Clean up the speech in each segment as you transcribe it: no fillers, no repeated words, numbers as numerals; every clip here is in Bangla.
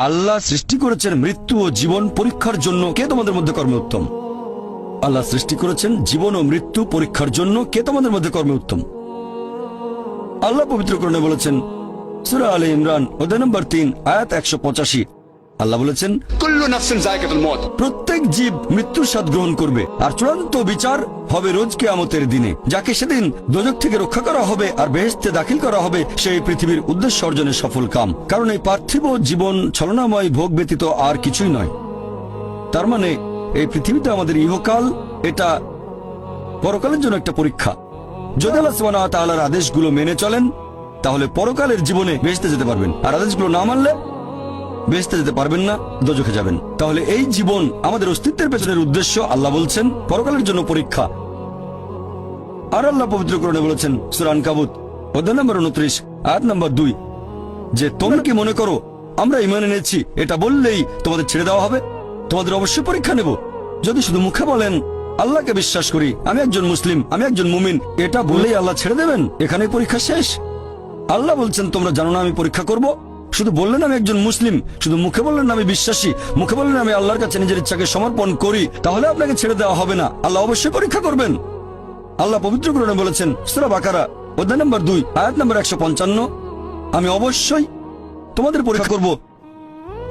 আল্লাহ সৃষ্টি করেছেন মৃত্যু ও জীবন পরীক্ষার জন্য, কে তোমাদের মধ্যে কর্মে উত্তম? আল্লাহ সৃষ্টি করেছেন জীবন ও মৃত্যু পরীক্ষার জন্য, কে তোমাদের মধ্যে কর্মে উত্তম? আল্লাহ পবিত্র কোরআনে বলেছেন, সূরা আলে ইমরান অধ্যায় নম্বর 3 আয়াত 185, আল্লাহ বলেছেন, কুল্লু নাফসিন যায়কাতুল মউত। প্রত্যেক জীব মৃত্যুর স্বাদ গ্রহণ করবে, আর চূড়ান্ত বিচার হবে রোজ কিয়ামতের দিনে। যাকে সেদিন দোজখ থেকে রক্ষা করা হবে আর বেহেশতে দাখিল করা হবে, সেই পৃথিবীর উদ্দেশ্য অর্জনের সফল কাম। কারণ এই পার্থিব জীবন ছলনাময় ভোগ ব্যতীত আর কিছুই নয়। তার মানে এই পৃথিবীতে আমাদের ইহকাল, এটা পরকালের জন্য একটা পরীক্ষা। যদি আল্লাহ সুবহানাহু ওয়া তাআলার আদেশগুলো মেনে চলেন, তাহলে পরকালের জীবনে বেহেশতে যেতে পারবেন, আর আদেশগুলো না মানলে বেহেশতে যেতে পারবেন না, দোজখে যাবেন। তাহলে এই জীবন আমাদের অস্তিত্বের পেছনের উদ্দেশ্য, আল্লাহ বলছেন পরকালের জন্য পরীক্ষা। আর আল্লাহ পবিত্র কোরআনে বলেছেন সূরা আনকাবুত অধ্যায় নম্বর 29 আয়াত নম্বর 2, যে তোমরা কি মনে করো আমরা ঈমান এনেছি এটা বললেই তোমাদের ছেড়ে দেওয়া হবে? তোমাদের অবশ্যই পরীক্ষা নেব। যদি শুধু মুখে বলেন আল্লাহকে বিশ্বাস করি, আমি একজন মুসলিম, আমি একজন মুমিন, এটা বলেই আল্লাহ ছেড়ে দেবেন? এখানেই পরীক্ষা শেষ? আল্লাহ বলছেন তোমরা জানো না আমি পরীক্ষা করব? শুধু বললেন আমি একজন মুসলিম, শুধু মুখে বললেন আমি বিশ্বাসী, মুখে বললেন আমি আল্লাহর কাছে নিজের ইচ্ছাকে সমর্পণ করি, তাহলে আপনাকে ছেড়ে দেওয়া হবে না। আল্লাহ অবশ্যই পরীক্ষা করবেন। আল্লাহ পবিত্র কোরআনে বলেছেন সূরা বাকারা অধ্যায় নম্বর 2 আয়াত নম্বর 155, আমি অবশ্যই তোমাদের পরীক্ষা করব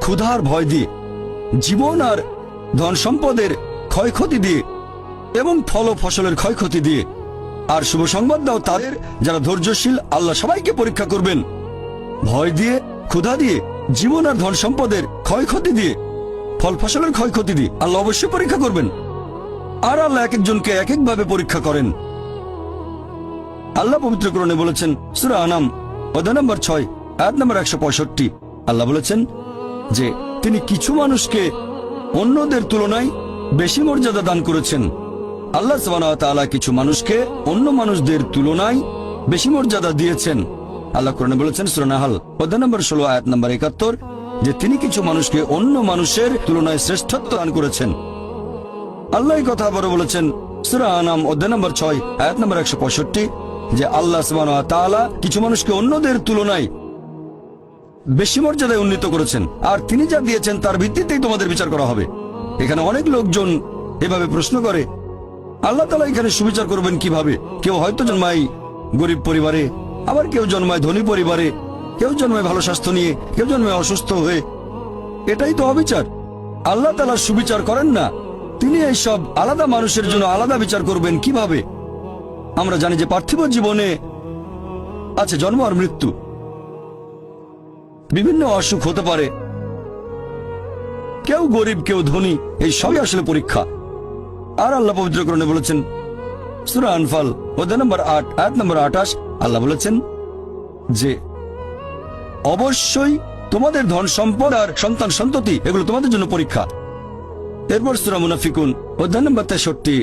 ক্ষুধার ভয় দিয়ে, জীবন আর ধন সম্পদের ক্ষয়ক্ষতি দিয়ে, এবং ফল ও ফসলের ক্ষয়ক্ষতি দিয়ে। আর শুভ সংবাদ দাও তাদের যারা ধৈর্যশীল, আল্লাহ সবাইকে পরীক্ষা করবেন ভয় দিয়ে, ক্ষুধা দিয়ে, জীবন আর ধন সম্পদের ক্ষয়ক্ষতি দিয়ে, ফল ফসলের ক্ষয়ক্ষতি দিয়ে। আল্লাহ অবশ্যই পরীক্ষা করবেন। আর আল্লাহ এক একজনকে এক একভাবে পরীক্ষা করেন। আল্লাহ পবিত্র কোরআনে বলেছেন সূরা আনাম অধ্যায় নম্বর 6 আয়াত নম্বর 165, আল্লাহ বলেছেন যে তিনি কিছু মানুষকে অন্যদের তুলনায় বেশি মর্যাদা দান করেছেন। আল্লাহ সুবহানাহু ওয়া তাআলা কিছু মানুষকে অন্য মানুষদের তুলনায় বেশি মর্যাদা দিয়েছেন। আল্লাহ কোরআনে বলেছেন সূরা নাহল অধ্যায় নম্বর 16 আয়াত নম্বর 71, যে তিনি কিছু মানুষকে অন্য মানুষের তুলনায় শ্রেষ্ঠত্ব দান করেছেন। আল্লাহ এই কথা আবারও বলেছেন সূরা আনাম অধ্যায় নম্বর 6 আয়াত নম্বর 165, যে আল্লাহ সুবহানাহু ওয়া তাআলা কিছু মানুষকে অন্যদের তুলনায় বেশি মর্যাদায় উন্নীত করেছেন, আর তিনি যা দিয়েছেন তার ভিত্তিতেই তোমাদের বিচার করা হবে। এখানে অনেক লোকজন এভাবে প্রশ্ন করে, আল্লাহ তাআলা এখানে সুবিচার করবেন কিভাবে? কেউ হয়তো জন্মায় গরিব পরিবারে, আবার কেউ জন্মায় ধনী পরিবারে, কেউ জন্মায় ভালো স্বাস্থ্য নিয়ে, কেউ জন্মায় অসুস্থ হয়ে। এটাই তো অবিচার। আল্লাহ তাআলা সুবিচার করেন না। তিনি এই সব আলাদা মানুষের জন্য আলাদা বিচার করবেন কিভাবে? আমরা জানি যে পার্থিব জীবনে আছে জন্ম আর মৃত্যু, বিভিন্ন অসুখ হতে পারে, কেউ গরিব কেউ ধনী, এই সবই আসলে পরীক্ষা। আর আল্লাহ পবিত্র কোরআনে বলেছেন সূরা আনফাল অধ্যায় নম্বর 8 আয়াত নম্বর 28, আল্লাহ বলেছেন যে অবশ্যই তোমাদের ধন সম্পদ আর সন্তান সন্ততি এগুলো তোমাদের জন্য পরীক্ষা। এরপর সূরা মুনাফিকুন অধ্যায় নম্বর 63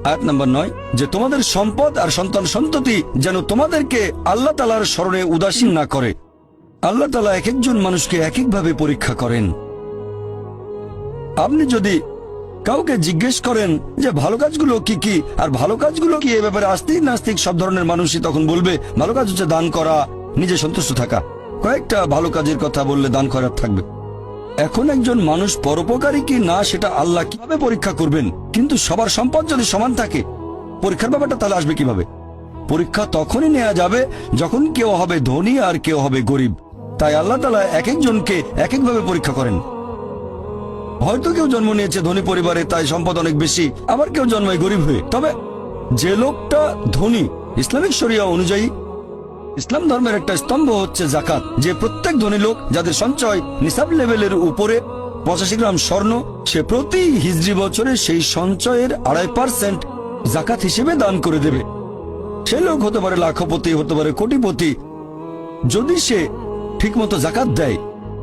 আয়াত নম্বর 9, যে তোমাদের সম্পদ আর সন্তান সন্ততি যেন তোমাদেরকে আল্লাহ তাআলার স্মরণে উদাসীন না করে। আল্লাহ তাআলা এক একজন মানুষকে এক একভাবে পরীক্ষা করেন। আপনি যদি কাউকে জিজ্ঞেস করেন যে ভালো কাজগুলো কি কি আর ভালো কাজগুলো কি, এ ব্যাপারে আস্তিক নাস্তিক সব ধরনের মানুষই তখন বলবে ভালো কাজ হচ্ছে দান করা, নিজে সন্তুষ্ট থাকা। কয়েকটা ভালো কাজের কথা বললে দান খারাপ থাকবে। এখন একজন মানুষ পরোপকারী কি না সেটা আল্লাহ কিভাবে পরীক্ষা করবেন? কিন্তু সবার সম্পদ যদি সমান থাকে, পরীক্ষার ব্যাপারটা তাহলে আসবে কিভাবে? পরীক্ষা তখনই নেওয়া যাবে যখন কেউ হবে ধনী আর কেউ হবে গরিব। তাই আল্লাহ তাআলা এক একজনকে এক একভাবে পরীক্ষা করেন। হয়তো কেউ জন্ম নিয়েছে ধনী পরিবারে, তাই সম্পদ অনেক বেশি, আবার কেউ জন্মায় গরিব হয়ে। তবে যে লোকটা ধনী, ইসলামিক শরিয়া অনুযায়ী ইসলাম ধর্মের একটা স্তম্ভ হচ্ছে যাকাত, যে প্রত্যেক ধনী লোক যাদের সঞ্চয় নিসাব লেভেলের উপরে 85 গ্রাম স্বর্ণ, সে প্রতি হিজরি বছরে সেই সঞ্চয়ের 2.5% যাকাত হিসেবে দান করে দেবে। সে লোক হতে পারে লাখপতি, হতে পারে কোটিপতি। যদি সে ঠিকমতো যাকাত দেয়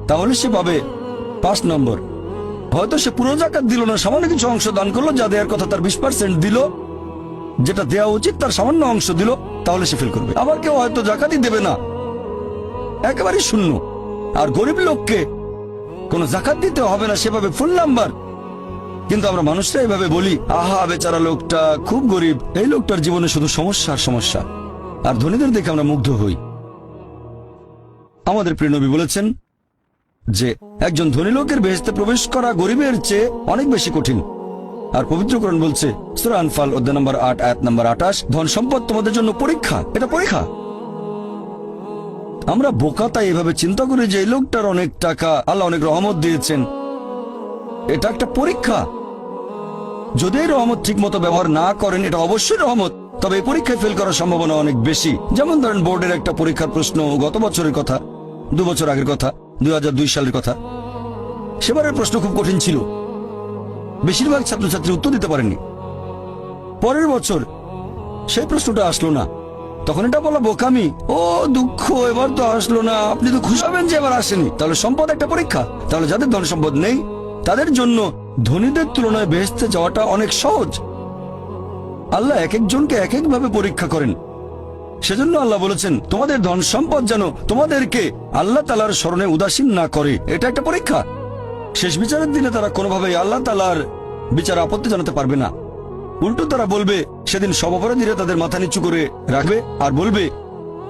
তাহলে সে পাবে 5 নম্বর। হয়তো সে পুরো যাকাত দিল না, সামান্য কিছু অংশ দান করলো, যা দেওয়ার কথা তার 20% দিল, যেটা দেওয়া উচিত তার সামান্য অংশ দিল, তাহলে সে ফেল করবে। আবার কেউ হয়তো যাকাতই দেবে না, একেবারে শূন্য। আর গরিব লোককে কোনো যাকাত দিতে হবে না, সেভাবে ফুল নাম্বার। কিন্তু আমরা মানুষরা এভাবে বলি, আহা বেচারা লোকটা খুব গরিব, এই লোকটার জীবনে শুধু সমস্যা আর সমস্যা। আর ধনীদের দেখে আমরা মুগ্ধ হই। আমাদের প্রিয় নবী বলেছেন যে একজন ধনী লোকের বেহেশতে প্রবেশ করা গরিবের চেয়ে অনেক বেশি কঠিন। আর পবিত্র কোরআন বলছে সূরা আনফাল অধ্যায় নম্বর 8 আয়াত নম্বর 28, ধন সম্পদ তোমাদের জন্য পরীক্ষা, এটা পরীক্ষা। আমরা বোকা তাই এভাবে চিন্তা করি যে এই লোকটার অনেক টাকা, আল্লাহ অনেক রহমত দিয়েছেন, এটা একটা পরীক্ষা। যদি এই রহমত ঠিক মতো ব্যবহার না করেন এটা অবশ্যই রহমত, তবে এই পরীক্ষায় ফেল করার সম্ভাবনা অনেক বেশি। যেমন ধরেন বোর্ডের একটা পরীক্ষার প্রশ্ন গত বছরের কথা, 2 বছর আগের কথা, 2002 সালের কথা। সেবারের প্রশ্ন খুব কঠিন ছিল, বেশিরভাগ ছাত্রছাত্রী উত্তর দিতে পারেননি। পরের বছর সেই প্রশ্নটা আসলো না, তখন এটা বলা বোকামি, ও দুঃখ এবার তো আসলো না, আপনি তো খুশি হবেন যে এবার আসেনি। তাহলে সম্পদ একটা পরীক্ষা। তাহলে যাদের ধন সম্পদ নেই তাদের জন্য ধনীদের তুলনায় বেহেশতে যাওয়াটা অনেক সহজ। আল্লাহ এক একজনকে এক এক ভাবে পরীক্ষা করেন। সেজন্য আল্লাহ বলেছেন তোমাদের ধন সম্পদ যেন তোমাদেরকে আল্লাহ তাআলার স্মরণে উদাসীন না করে, এটা একটা পরীক্ষা। শেষ বিচারের দিনে তারা কোনোভাবেই আল্লাহ তাআলার বিচার আপত্তি জানাতে পারবে না। উল্টো তারা বলবে, সেদিন সব অপরাধীরা তাদের মাথা নিচু করে রাখবে আর বলবে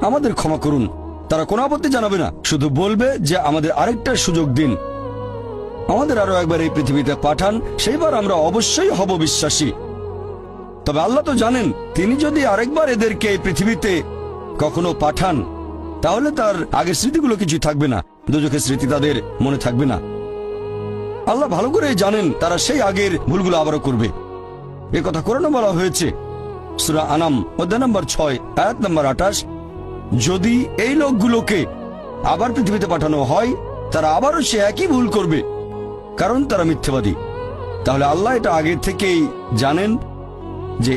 আমাদের ক্ষমা করুন। তারা কোনো আপত্তি জানাবে না, শুধু বলবে যে আমাদের আরেকটা সুযোগ দিন, আমাদের আরো একবার এই পৃথিবীতে পাঠান, সেইবার আমরা অবশ্যই হব বিশ্বাসী। তবে আল্লাহ তো জানেন তিনি যদি আরেকবার এদেরকে এই পৃথিবীতে কখনো পাঠান তাহলে তার আগের স্মৃতিগুলো কিছুই থাকবে না, দোজখের স্মৃতি তাদের মনে থাকবে না। আল্লাহ ভালো করে জানেন তারা সেই আগের ভুলগুলো আবারও করবে। এ কথা কোরআনে বলা হয়েছে সূরা আনাম অধ্যায় নম্বর 6 আয়াত নম্বর 28, যদি এই লোকগুলোকে আবার পৃথিবীতে পাঠানো হয় তারা আবারও সে একই ভুল করবে, কারণ তারা মিথ্যাবাদী। তাহলে আল্লাহ এটা আগে থেকেই জানেন যে